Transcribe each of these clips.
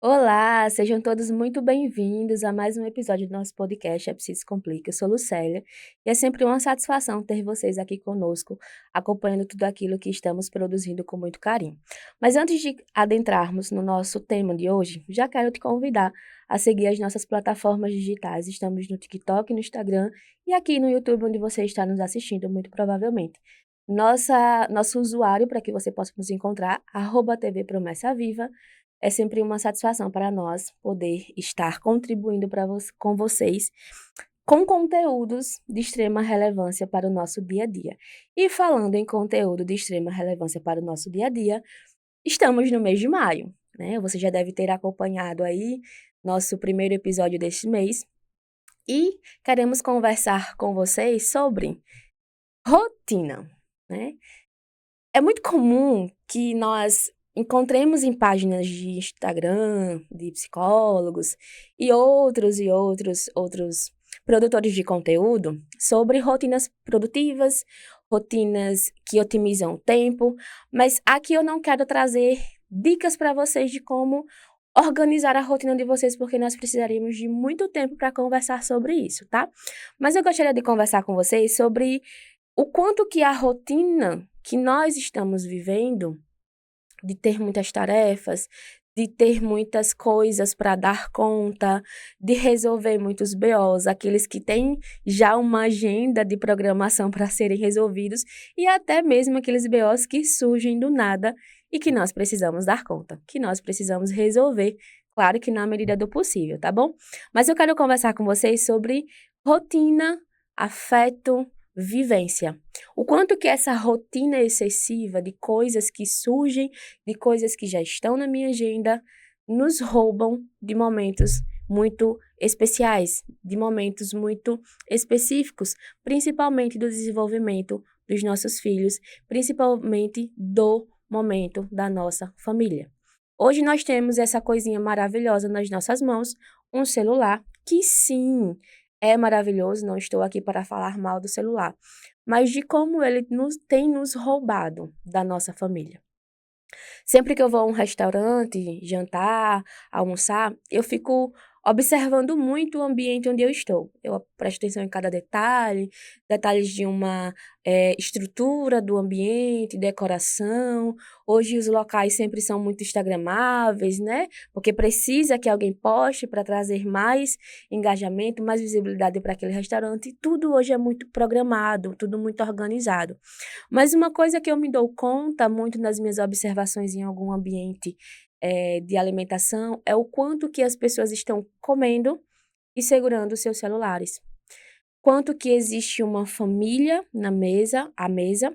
Olá, sejam todos muito bem-vindos a mais um episódio do nosso podcast É Preciso Complica. Eu sou Lucélia e é sempre uma satisfação ter vocês aqui conosco, acompanhando tudo aquilo que estamos produzindo com muito carinho. Mas antes de adentrarmos no nosso tema de hoje, já quero te convidar a seguir as nossas plataformas digitais. Estamos no TikTok, no Instagram e aqui no YouTube, onde você está nos assistindo, muito provavelmente. Nosso usuário para que você possa nos encontrar, @TV Promessa Viva. É sempre uma satisfação para nós poder estar contribuindo com vocês com conteúdos de extrema relevância para o nosso dia a dia. E falando em conteúdo de extrema relevância para o nosso dia a dia, estamos no mês de maio, né? Você já deve ter acompanhado aí nosso primeiro episódio deste mês e queremos conversar com vocês sobre rotina, né? É muito comum que nós encontremos em páginas de Instagram, de psicólogos e outros produtores de conteúdo sobre rotinas produtivas, rotinas que otimizam o tempo, mas aqui eu não quero trazer dicas para vocês de como organizar a rotina de vocês, porque nós precisaríamos de muito tempo para conversar sobre isso, tá? Mas eu gostaria de conversar com vocês sobre o quanto que a rotina que nós estamos vivendo, de ter muitas tarefas, de ter muitas coisas para dar conta, de resolver muitos BOs, aqueles que têm já uma agenda de programação para serem resolvidos, e até mesmo aqueles BOs que surgem do nada e que nós precisamos dar conta, que nós precisamos resolver, claro que na medida do possível, tá bom? Mas eu quero conversar com vocês sobre rotina, afeto, vivência. O quanto que essa rotina excessiva de coisas que surgem, de coisas que já estão na minha agenda, nos roubam de momentos muito especiais, de momentos muito específicos, principalmente do desenvolvimento dos nossos filhos, principalmente do momento da nossa família. Hoje nós temos essa coisinha maravilhosa nas nossas mãos, um celular, que sim, é maravilhoso, não estou aqui para falar mal do celular, mas de como ele tem nos roubado da nossa família. Sempre que eu vou a um restaurante, jantar, almoçar, eu fico observando muito o ambiente onde eu estou. Eu presto atenção em cada detalhe, detalhes de uma estrutura do ambiente, decoração. Hoje os locais sempre são muito instagramáveis, né? Porque precisa que alguém poste para trazer mais engajamento, mais visibilidade para aquele restaurante. Tudo hoje é muito programado, tudo muito organizado. Mas uma coisa que eu me dou conta muito nas minhas observações em algum ambiente, de alimentação, é o quanto que as pessoas estão comendo e segurando os seus celulares. Quanto que existe uma família na mesa à mesa,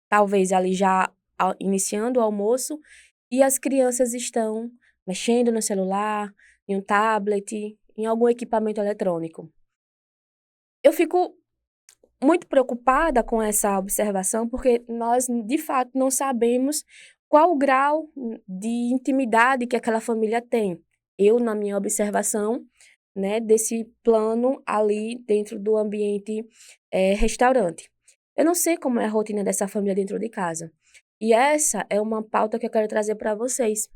talvez ali já iniciando o almoço, e as crianças estão mexendo no celular, em um tablet, em algum equipamento eletrônico. Eu fico muito preocupada com essa observação, porque nós, de fato, não sabemos qual o grau de intimidade que aquela família tem. Eu, na minha observação, né, desse plano ali dentro do ambiente, restaurante. Eu não sei como é a rotina dessa família dentro de casa. E essa é uma pauta que eu quero trazer para vocês.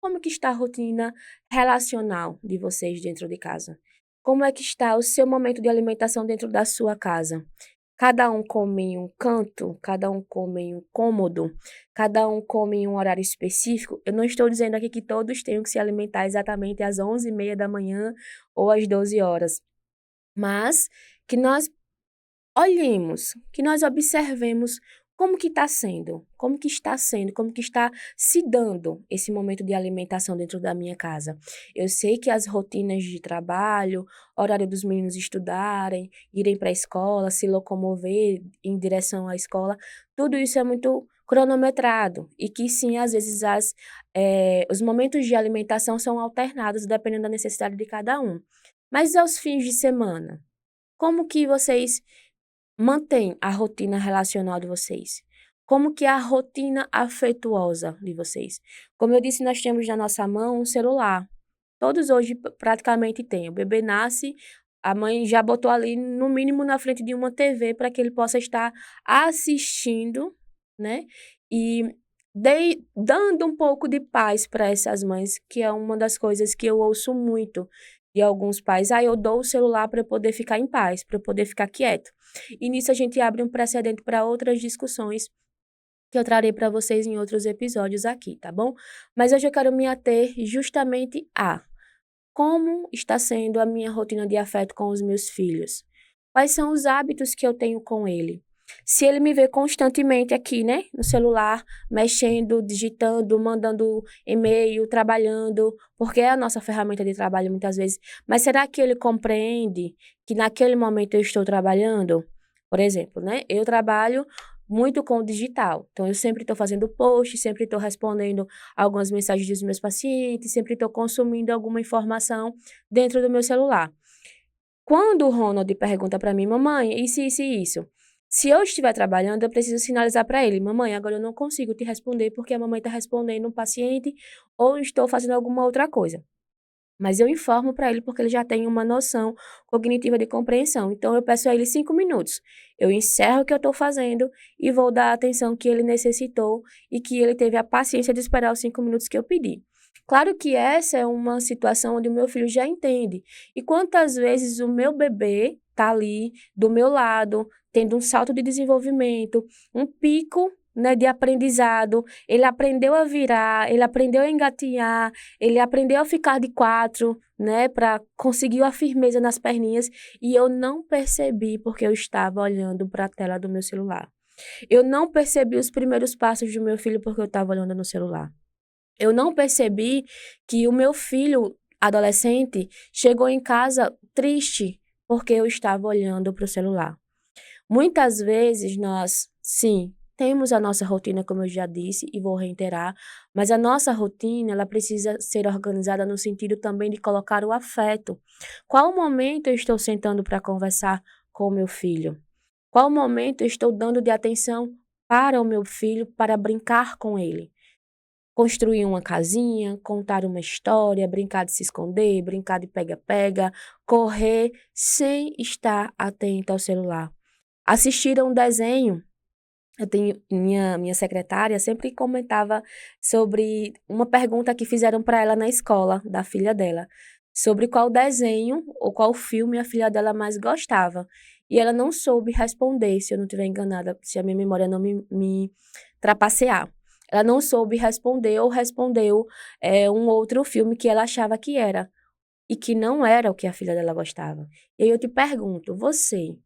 Como que está a rotina relacional de vocês dentro de casa? Como é que está o seu momento de alimentação dentro da sua casa? Cada um come em um canto, cada um come em um cômodo, cada um come em um horário específico. Eu não estou dizendo aqui que todos tenham que se alimentar exatamente às 11h30 da manhã ou às 12 horas, mas que nós olhemos, que nós observemos como que está sendo, como que está sendo, como que está se dando esse momento de alimentação dentro da minha casa. Eu sei que as rotinas de trabalho, horário dos meninos estudarem, irem para a escola, se locomover em direção à escola, tudo isso é muito cronometrado e que sim, às vezes os momentos de alimentação são alternados dependendo da necessidade de cada um. Mas aos fins de semana, como que vocês mantém a rotina relacional de vocês? Como que é a rotina afetuosa de vocês? Como eu disse, nós temos na nossa mão um celular. Todos hoje praticamente têm. O bebê nasce, a mãe já botou ali, no mínimo, na frente de uma TV para que ele possa estar assistindo, né? E dando um pouco de paz para essas mães, que é uma das coisas que eu ouço muito de alguns pais. Ah, eu dou o celular para eu poder ficar em paz, para eu poder ficar quieto. E nisso a gente abre um precedente para outras discussões que eu trarei para vocês em outros episódios aqui, tá bom? Mas hoje eu quero me ater justamente a como está sendo a minha rotina de afeto com os meus filhos. Quais são os hábitos que eu tenho com ele? Se ele me vê constantemente aqui, né, no celular, mexendo, digitando, mandando e-mail, trabalhando, porque é a nossa ferramenta de trabalho muitas vezes, mas será que ele compreende que naquele momento eu estou trabalhando? Por exemplo, né, eu trabalho muito com o digital, então eu sempre estou fazendo post, sempre estou respondendo algumas mensagens dos meus pacientes, sempre estou consumindo alguma informação dentro do meu celular. Quando o Ronald pergunta para mim, mamãe, isso e isso? Se eu estiver trabalhando, eu preciso sinalizar para ele, mamãe, agora eu não consigo te responder porque a mamãe está respondendo um paciente ou estou fazendo alguma outra coisa. Mas eu informo para ele porque ele já tem uma noção cognitiva de compreensão. Então, eu peço a ele 5 minutos. Eu encerro o que eu estou fazendo e vou dar a atenção que ele necessitou e que ele teve a paciência de esperar os 5 minutos que eu pedi. Claro que essa é uma situação onde o meu filho já entende. E quantas vezes o meu bebê está ali do meu lado, tendo um salto de desenvolvimento, um pico, né, de aprendizado, ele aprendeu a virar, ele aprendeu a engatinhar, ele aprendeu a ficar de quatro, né, para conseguir a firmeza nas perninhas, e eu não percebi porque eu estava olhando para a tela do meu celular. Eu não percebi os primeiros passos do meu filho porque eu estava olhando no celular. Eu não percebi que o meu filho adolescente chegou em casa triste porque eu estava olhando para o celular. Muitas vezes nós, sim, temos a nossa rotina, como eu já disse, e vou reiterar, mas a nossa rotina, ela precisa ser organizada no sentido também de colocar o afeto. Qual momento eu estou sentando para conversar com o meu filho? Qual momento eu estou dando de atenção para o meu filho, para brincar com ele? Construir uma casinha, contar uma história, brincar de se esconder, brincar de pega-pega, correr sem estar atento ao celular. Assistir a um desenho. Eu tenho minha secretária sempre comentava sobre uma pergunta que fizeram para ela na escola da filha dela, sobre qual desenho ou qual filme a filha dela mais gostava. E ela não soube responder, se eu não estiver enganada, se a minha memória não me trapacear. Ela não soube responder ou respondeu um outro filme que ela achava que era e que não era o que a filha dela gostava. E aí eu te pergunto, você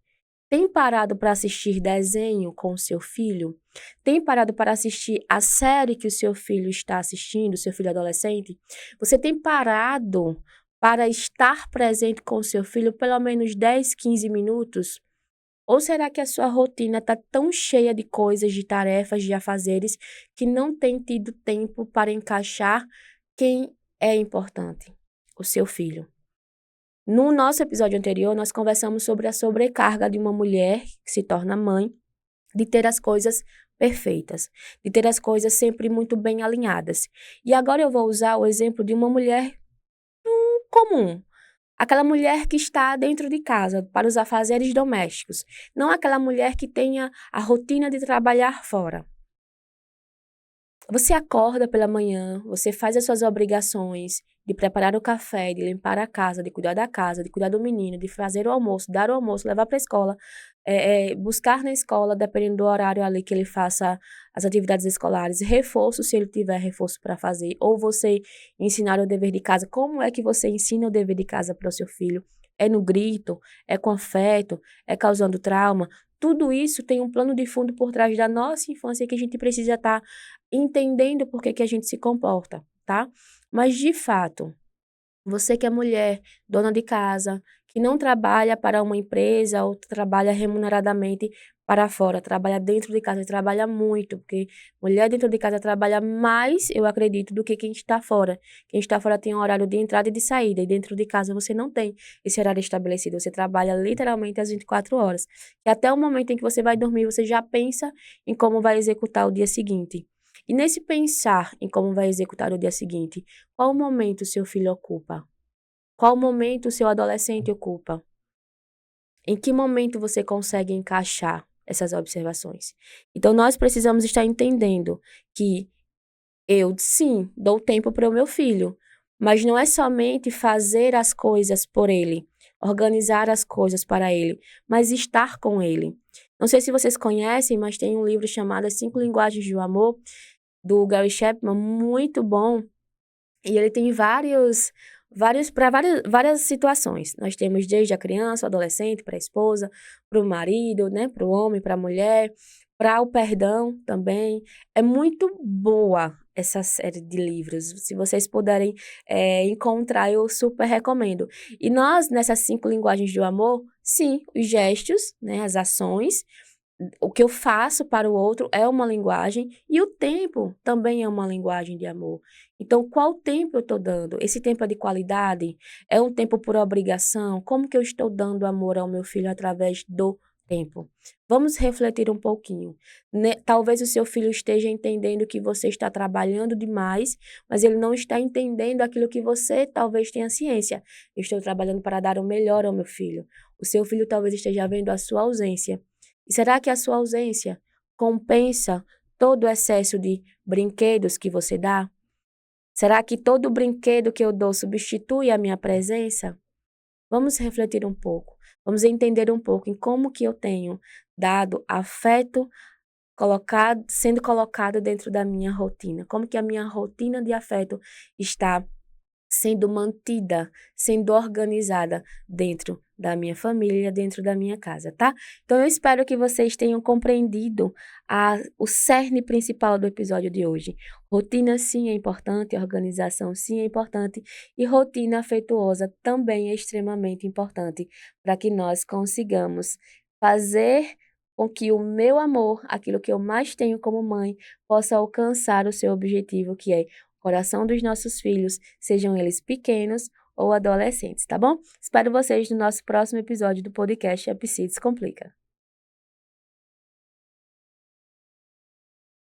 tem parado para assistir desenho com o seu filho? Tem parado para assistir a série que o seu filho está assistindo, seu filho adolescente? Você tem parado para estar presente com o seu filho pelo menos 10, 15 minutos? Ou será que a sua rotina está tão cheia de coisas, de tarefas, de afazeres, que não tem tido tempo para encaixar quem é importante? O seu filho. No nosso episódio anterior, nós conversamos sobre a sobrecarga de uma mulher que se torna mãe, de ter as coisas perfeitas, de ter as coisas sempre muito bem alinhadas. E agora eu vou usar o exemplo de uma mulher comum, aquela mulher que está dentro de casa para os afazeres domésticos, não aquela mulher que tenha a rotina de trabalhar fora. Você acorda pela manhã, você faz as suas obrigações de preparar o café, de limpar a casa, de cuidar da casa, de cuidar do menino, de fazer o almoço, dar o almoço, levar para a escola, buscar na escola, dependendo do horário ali que ele faça as atividades escolares, reforço se ele tiver reforço para fazer, ou você ensinar o dever de casa. Como é que você ensina o dever de casa para o seu filho? É no grito? É com afeto? É causando trauma? Tudo isso tem um plano de fundo por trás da nossa infância que a gente precisa estar entendendo por que a gente se comporta, tá? Mas, de fato, você que é mulher, dona de casa, que não trabalha para uma empresa ou trabalha remuneradamente para fora, trabalha dentro de casa, trabalha muito, porque mulher dentro de casa trabalha mais, eu acredito, do que quem está fora. Quem está fora tem um horário de entrada e de saída, e dentro de casa você não tem esse horário estabelecido, você trabalha literalmente às 24 horas. E até o momento em que você vai dormir, você já pensa em como vai executar o dia seguinte. E nesse pensar em como vai executar o dia seguinte, qual momento o seu filho ocupa? Qual momento o seu adolescente ocupa? Em que momento você consegue encaixar essas observações? Então, nós precisamos estar entendendo que Eu, sim, dou tempo para o meu filho, mas não é somente fazer as coisas por ele, organizar as coisas para ele, mas estar com ele. Não sei se vocês conhecem, mas tem um livro chamado As Cinco Linguagens do Amor, do Gary Chapman, muito bom, e ele tem várias situações. Nós temos desde a criança, o adolescente, para a esposa, para o marido, né, para o homem, para a mulher, para o perdão também. É muito boa essa série de livros. Se vocês puderem encontrar, eu super recomendo. E nós, nessas cinco linguagens do amor, sim, os gestos, né, as ações, o que eu faço para o outro é uma linguagem e o tempo também é uma linguagem de amor. Então, qual tempo eu estou dando? Esse tempo é de qualidade? É um tempo por obrigação? Como que eu estou dando amor ao meu filho através do tempo? Vamos refletir um pouquinho. Talvez o seu filho esteja entendendo que você está trabalhando demais, mas ele não está entendendo aquilo que você talvez tenha ciência. Eu estou trabalhando para dar o melhor ao meu filho. O seu filho talvez esteja vendo a sua ausência. E será que a sua ausência compensa todo o excesso de brinquedos que você dá? Será que todo brinquedo que eu dou substitui a minha presença? Vamos refletir um pouco. Vamos entender um pouco em como que eu tenho dado afeto sendo colocado dentro da minha rotina. Como que a minha rotina de afeto está sendo mantida, sendo organizada dentro da minha família, dentro da minha casa, tá? Então eu espero que vocês tenham compreendido o cerne principal do episódio de hoje. Rotina sim é importante, organização sim é importante e rotina afetuosa também é extremamente importante para que nós consigamos fazer com que o meu amor, aquilo que eu mais tenho como mãe, possa alcançar o seu objetivo, que é coração dos nossos filhos, sejam eles pequenos ou adolescentes, tá bom? Espero vocês no nosso próximo episódio do podcast A Psi Descomplica.